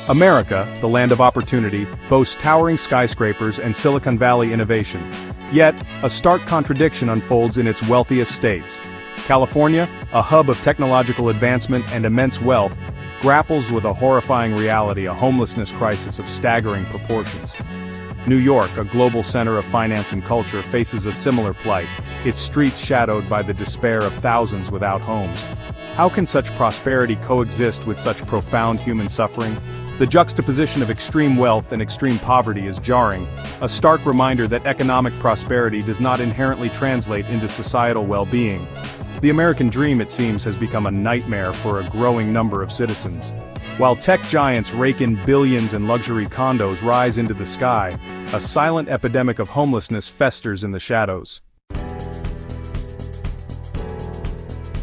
America, the land of opportunity, boasts towering skyscrapers and Silicon Valley innovation. Yet, a stark contradiction unfolds in its wealthiest states. California, a hub of technological advancement and immense wealth, grapples with a horrifying reality, a homelessness crisis of staggering proportions. New York, a global center of finance and culture, faces a similar plight, its streets shadowed by the despair of thousands without homes. How can such prosperity coexist with such profound human suffering? The juxtaposition of extreme wealth and extreme poverty is jarring, a stark reminder that economic prosperity does not inherently translate into societal well-being. The American dream, it seems, has become a nightmare for a growing number of citizens. While tech giants rake in billions and luxury condos rise into the sky, a silent epidemic of homelessness festers in the shadows.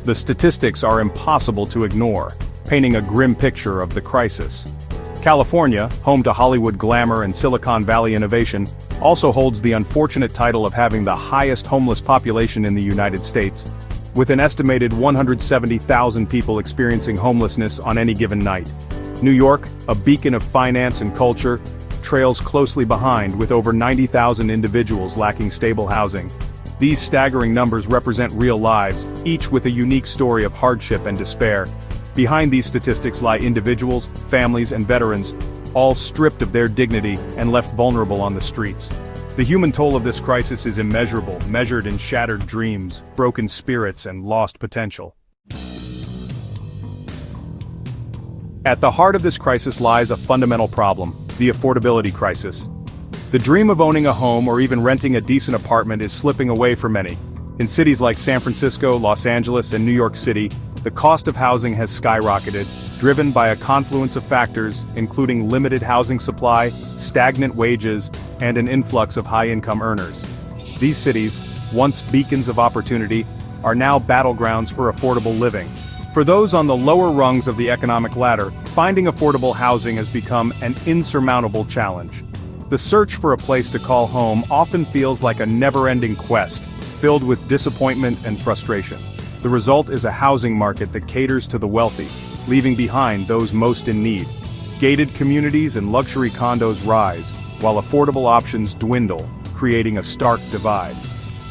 The statistics are impossible to ignore, painting a grim picture of the crisis. California, home to Hollywood glamour and Silicon Valley innovation, also holds the unfortunate title of having the highest homeless population in the United States, with an estimated 170,000 people experiencing homelessness on any given night. New York, a beacon of finance and culture, trails closely behind with over 90,000 individuals lacking stable housing. These staggering numbers represent real lives, each with a unique story of hardship and despair. Behind these statistics lie individuals, families, and veterans, all stripped of their dignity and left vulnerable on the streets. The human toll of this crisis is immeasurable, measured in shattered dreams, broken spirits, and lost potential. At the heart of this crisis lies a fundamental problem, the affordability crisis. The dream of owning a home or even renting a decent apartment is slipping away for many. In cities like San Francisco, Los Angeles, and New York City, the cost of housing has skyrocketed, driven by a confluence of factors, including limited housing supply, stagnant wages, and an influx of high-income earners. These cities, once beacons of opportunity, are now battlegrounds for affordable living. For those on the lower rungs of the economic ladder, finding affordable housing has become an insurmountable challenge. The search for a place to call home often feels like a never-ending quest, filled with disappointment and frustration. The result is a housing market that caters to the wealthy, leaving behind those most in need. Gated communities and luxury condos rise, while affordable options dwindle, creating a stark divide.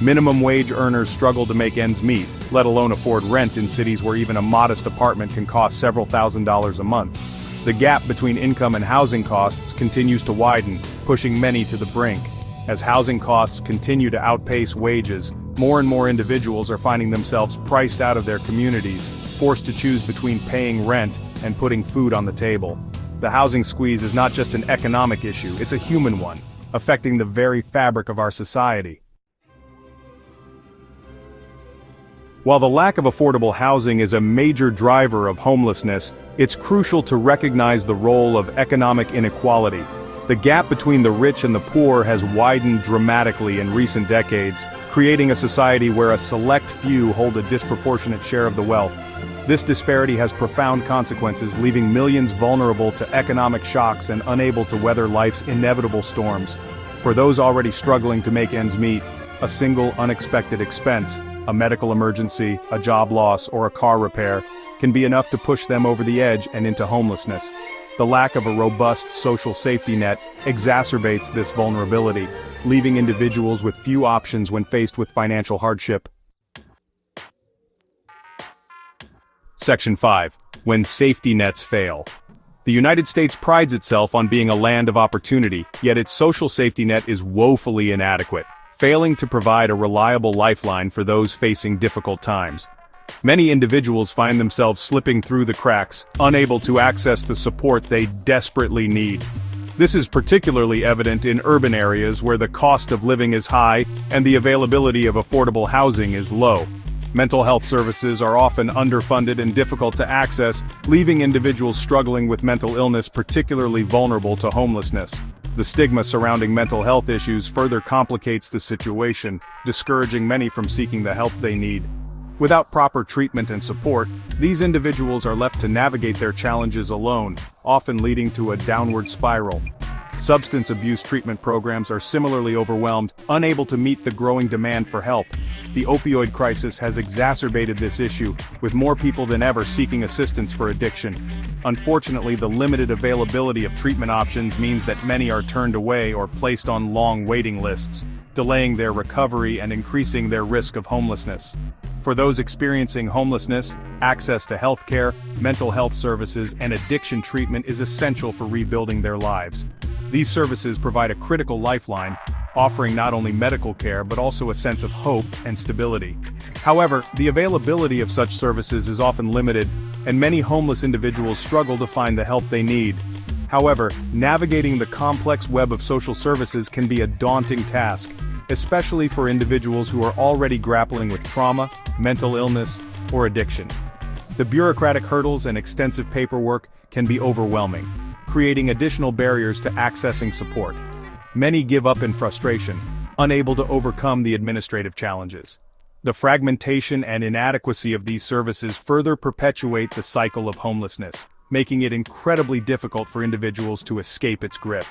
Minimum wage earners struggle to make ends meet, let alone afford rent in cities where even a modest apartment can cost several $1,000s a month. The gap between income and housing costs continues to widen, pushing many to the brink. As housing costs continue to outpace wages, more and more individuals are finding themselves priced out of their communities, forced to choose between paying rent and putting food on the table. The housing squeeze is not just an economic issue, it's a human one, affecting the very fabric of our society. While the lack of affordable housing is a major driver of homelessness, it's crucial to recognize the role of economic inequality. The gap between the rich and the poor has widened dramatically in recent decades, creating a society where a select few hold a disproportionate share of the wealth. This disparity has profound consequences, leaving millions vulnerable to economic shocks and unable to weather life's inevitable storms. For those already struggling to make ends meet, a single unexpected expense, a medical emergency, a job loss, or a car repair, can be enough to push them over the edge and into homelessness. The lack of a robust social safety net exacerbates this vulnerability, leaving individuals with few options when faced with financial hardship. Section 5. When safety nets fail. The United States prides itself on being a land of opportunity, yet its social safety net is woefully inadequate, failing to provide a reliable lifeline for those facing difficult times. Many individuals find themselves slipping through the cracks, unable to access the support they desperately need. This is particularly evident in urban areas where the cost of living is high and the availability of affordable housing is low. Mental health services are often underfunded and difficult to access, leaving individuals struggling with mental illness particularly vulnerable to homelessness. The stigma surrounding mental health issues further complicates the situation, discouraging many from seeking the help they need. Without proper treatment and support, these individuals are left to navigate their challenges alone, often leading to a downward spiral. Substance abuse treatment programs are similarly overwhelmed, unable to meet the growing demand for help. The opioid crisis has exacerbated this issue, with more people than ever seeking assistance for addiction. Unfortunately, the limited availability of treatment options means that many are turned away or placed on long waiting lists, delaying their recovery and increasing their risk of homelessness. For those experiencing homelessness, access to healthcare, mental health services, and addiction treatment is essential for rebuilding their lives. These services provide a critical lifeline, offering not only medical care but also a sense of hope and stability. However, the availability of such services is often limited, and many homeless individuals struggle to find the help they need. However, navigating the complex web of social services can be a daunting task, especially for individuals who are already grappling with trauma, mental illness, or addiction. The bureaucratic hurdles and extensive paperwork can be overwhelming, creating additional barriers to accessing support. Many give up in frustration, unable to overcome the administrative challenges. The fragmentation and inadequacy of these services further perpetuate the cycle of homelessness, making it incredibly difficult for individuals to escape its grip.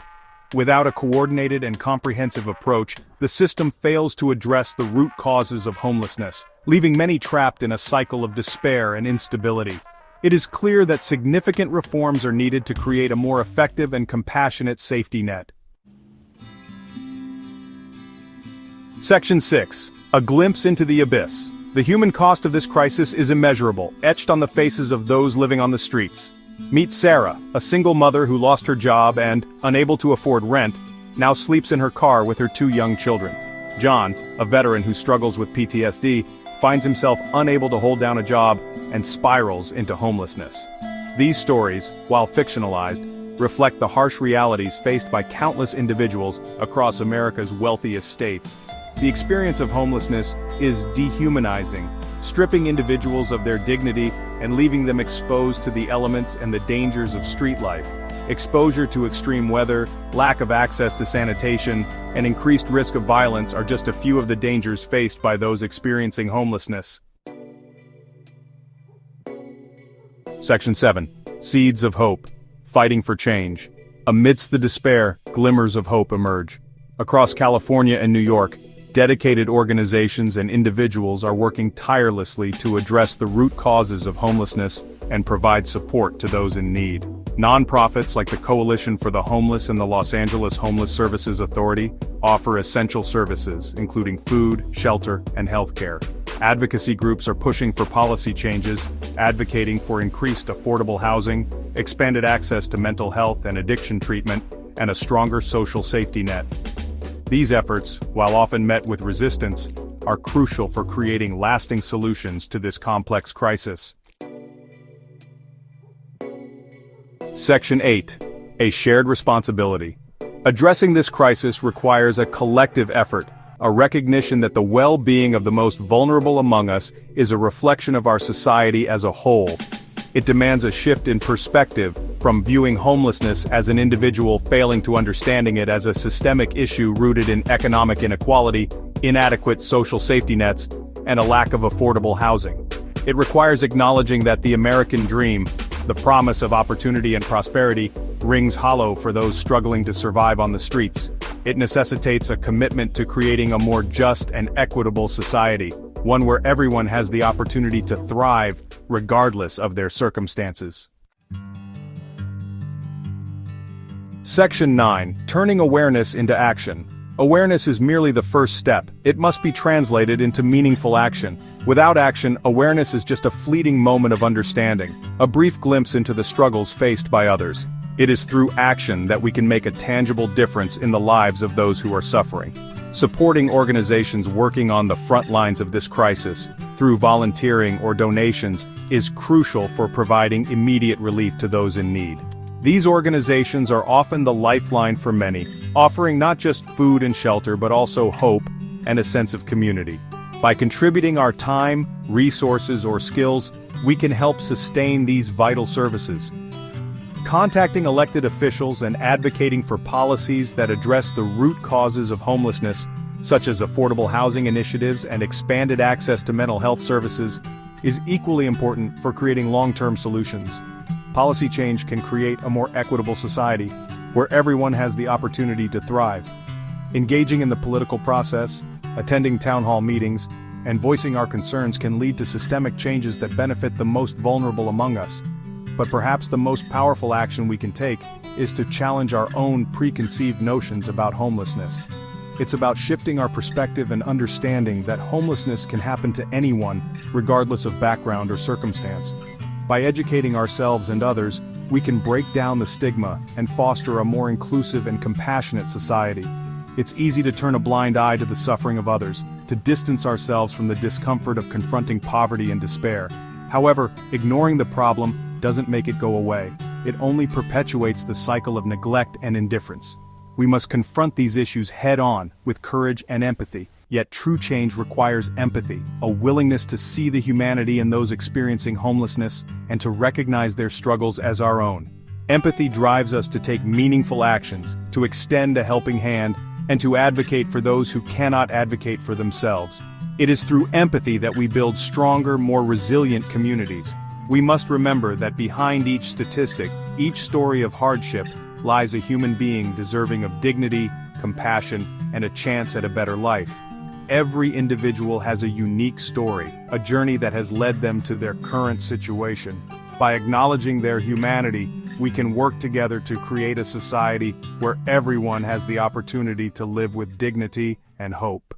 Without a coordinated and comprehensive approach, the system fails to address the root causes of homelessness, leaving many trapped in a cycle of despair and instability. It is clear that significant reforms are needed to create a more effective and compassionate safety net. Section 6. A glimpse into the abyss. The human cost of this crisis is immeasurable, etched on the faces of those living on the streets. Meet Sarah, a single mother who lost her job and, unable to afford rent, now sleeps in her car with her 2 young children. John, a veteran who struggles with PTSD, finds himself unable to hold down a job and spirals into homelessness. These stories, while fictionalized, reflect the harsh realities faced by countless individuals across America's wealthiest states. The experience of homelessness is dehumanizing, stripping individuals of their dignity and leaving them exposed to the elements and the dangers of street life. Exposure to extreme weather, lack of access to sanitation, and increased risk of violence are just a few of the dangers faced by those experiencing homelessness. Section 7. Seeds of Hope. Fighting for change. Amidst the despair, glimmers of hope emerge. Across California and New York, dedicated organizations and individuals are working tirelessly to address the root causes of homelessness and provide support to those in need. Nonprofits like the Coalition for the Homeless and the Los Angeles Homeless Services Authority offer essential services, including food, shelter, and healthcare. Advocacy groups are pushing for policy changes, advocating for increased affordable housing, expanded access to mental health and addiction treatment, and a stronger social safety net. These efforts, while often met with resistance, are crucial for creating lasting solutions to this complex crisis. Section 8. A shared responsibility. Addressing this crisis requires a collective effort, a recognition that the well-being of the most vulnerable among us is a reflection of our society as a whole. It demands a shift in perspective, from viewing homelessness as an individual failing to understanding it as a systemic issue rooted in economic inequality, inadequate social safety nets, and a lack of affordable housing. It requires acknowledging that the American dream, the promise of opportunity and prosperity, rings hollow for those struggling to survive on the streets. It necessitates a commitment to creating a more just and equitable society, one where everyone has the opportunity to thrive, regardless of their circumstances. Section 9. Turning awareness into action. Awareness is merely the first step. It must be translated into meaningful action. Without action, awareness is just a fleeting moment of understanding, a brief glimpse into the struggles faced by others. It is through action that we can make a tangible difference in the lives of those who are suffering. Supporting organizations working on the front lines of this crisis, through volunteering or donations, is crucial for providing immediate relief to those in need. These organizations are often the lifeline for many, offering not just food and shelter but also hope and a sense of community. By contributing our time, resources, or skills, we can help sustain these vital services. Contacting elected officials and advocating for policies that address the root causes of homelessness, such as affordable housing initiatives and expanded access to mental health services, is equally important for creating long-term solutions. Policy change can create a more equitable society, where everyone has the opportunity to thrive. Engaging in the political process, attending town hall meetings, and voicing our concerns can lead to systemic changes that benefit the most vulnerable among us. But perhaps the most powerful action we can take is to challenge our own preconceived notions about homelessness. It's about shifting our perspective and understanding that homelessness can happen to anyone, regardless of background or circumstance. By educating ourselves and others, we can break down the stigma and foster a more inclusive and compassionate society. It's easy to turn a blind eye to the suffering of others, to distance ourselves from the discomfort of confronting poverty and despair. However, ignoring the problem doesn't make it go away. It only perpetuates the cycle of neglect and indifference. We must confront these issues head-on, with courage and empathy. Yet true change requires empathy, a willingness to see the humanity in those experiencing homelessness, and to recognize their struggles as our own. Empathy drives us to take meaningful actions, to extend a helping hand, and to advocate for those who cannot advocate for themselves. It is through empathy that we build stronger, more resilient communities. We must remember that behind each statistic, each story of hardship, lies a human being deserving of dignity, compassion, and a chance at a better life. Every individual has a unique story, a journey that has led them to their current situation. By acknowledging their humanity, we can work together to create a society where everyone has the opportunity to live with dignity and hope.